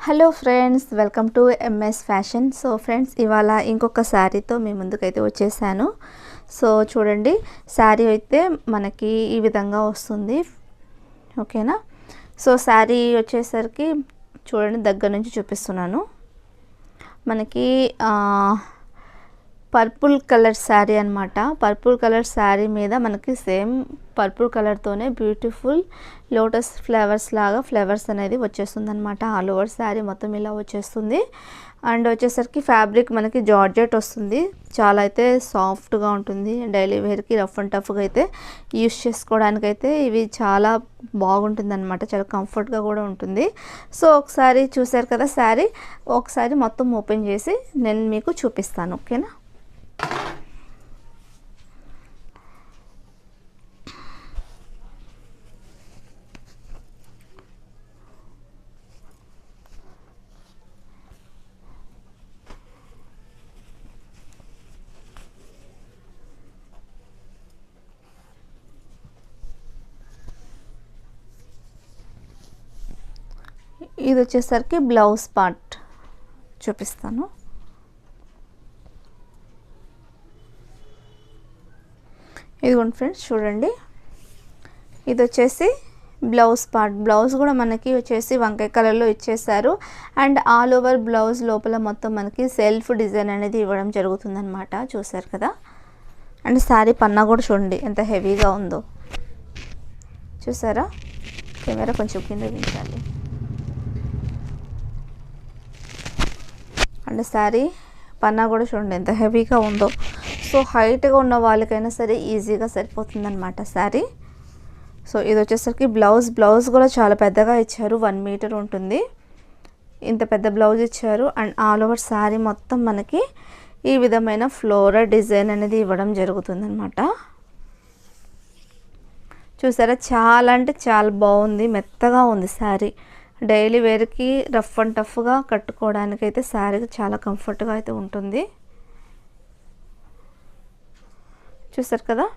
Hello friends, welcome to MS fashion. So friends, ఇవాళ ఇంకొక శారీతో మీ ముందుకైతే వచ్చేసాను. సో చూడండి, శారీ అయితే మనకి ఈ విధంగా వస్తుంది. ఓకేనా? సో శారీ వచ్చేసరికి చూడండి, దగ్గర నుంచి చూపిస్తున్నాను. మనకి పర్పుల్ కలర్ శారీ అనమాట. పర్పుల్ కలర్ శారీ మీద మనకి సేమ్ పర్పుల్ కలర్తోనే బ్యూటిఫుల్ లోటస్ ఫ్లవర్స్ లాగా ఫ్లవర్స్ అనేది వచ్చేస్తుంది అనమాట. ఆల్ ఓవర్ శారీ మొత్తం ఇలా వచ్చేస్తుంది. అండ్ వచ్చేసరికి ఫ్యాబ్రిక్ మనకి జార్జెట్ వస్తుంది. చాలా అయితే సాఫ్ట్గా ఉంటుంది. డైలీ వేర్కి రఫ్ అండ్ టఫ్గా అయితే యూస్ చేసుకోవడానికి అయితే ఇవి చాలా బాగుంటుంది అనమాట. చాలా కంఫర్ట్గా కూడా ఉంటుంది. సో ఒకసారి చూసారు కదా శారీ, ఒకసారి మొత్తం ఓపెన్ చేసి నేను మీకు చూపిస్తాను. ఓకేనా? ఇది వచ్చేసరికి బ్లౌజ్ పార్ట్ చూపిస్తాను. ఇదిగోండి ఫ్రెండ్స్, చూడండి, ఇది వచ్చేసి బ్లౌజ్ పార్ట్. బ్లౌజ్ కూడా మనకి వచ్చేసి వంకాయ కలర్లో ఇచ్చేసారు. అండ్ ఆల్ ఓవర్ బ్లౌజ్ లోపల మొత్తం మనకి సెల్ఫ్ డిజైన్ అనేది ఇవ్వడం జరుగుతుందన్నమాట. చూసారు కదా? అండ్ శారీ పన్నా కూడా చూడండి ఎంత హెవీగా ఉందో. చూసారా? కెమెరా కొంచెం కింద దించాలి. అండ్ శారీ పన్నా కూడా చూడండి ఎంత హెవీగా ఉందో. సో హైట్గా ఉన్న వాళ్ళకైనా సరే ఈజీగా సరిపోతుందన్నమాట శారీ. సో ఇది వచ్చేసరికి బ్లౌజ్ కూడా చాలా పెద్దగా ఇచ్చారు. 1 మీటర్ ఉంటుంది. ఇంత పెద్ద బ్లౌజ్ ఇచ్చారు. అండ్ ఆల్ ఓవర్ శారీ మొత్తం మనకి ఈ విధమైన ఫ్లోరల్ డిజైన్ అనేది ఇవ్వడం జరుగుతుందన్నమాట. చూసారా? చాలా అంటే చాలా బాగుంది. మెత్తగా ఉంది శారీ. డైలీ వేర్కి రఫ్ అండ్ టఫ్గా కట్టుకోవడానికి అయితే శారీ చాలా కంఫర్ట్గా అయితే ఉంటుంది. చూసారు కదా?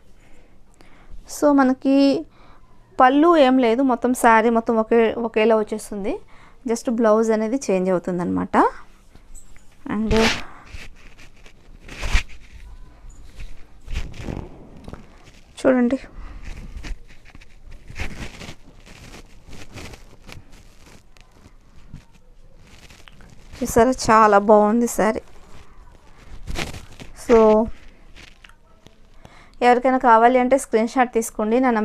సో మనకి పళ్ళు ఏం లేదు, మొత్తం శారీ మొత్తం ఒకేలా వచ్చేస్తుంది. జస్ట్ బ్లౌజ్ అనేది చేంజ్ అవుతుందన్నమాట. అండ్ చూడండి, చూసారా? చాలా బాగుంది శారీ. సో ఎవరికైనా కావాలి అంటే స్క్రీన్ షాట్ తీసుకోండి. నా నెంబర్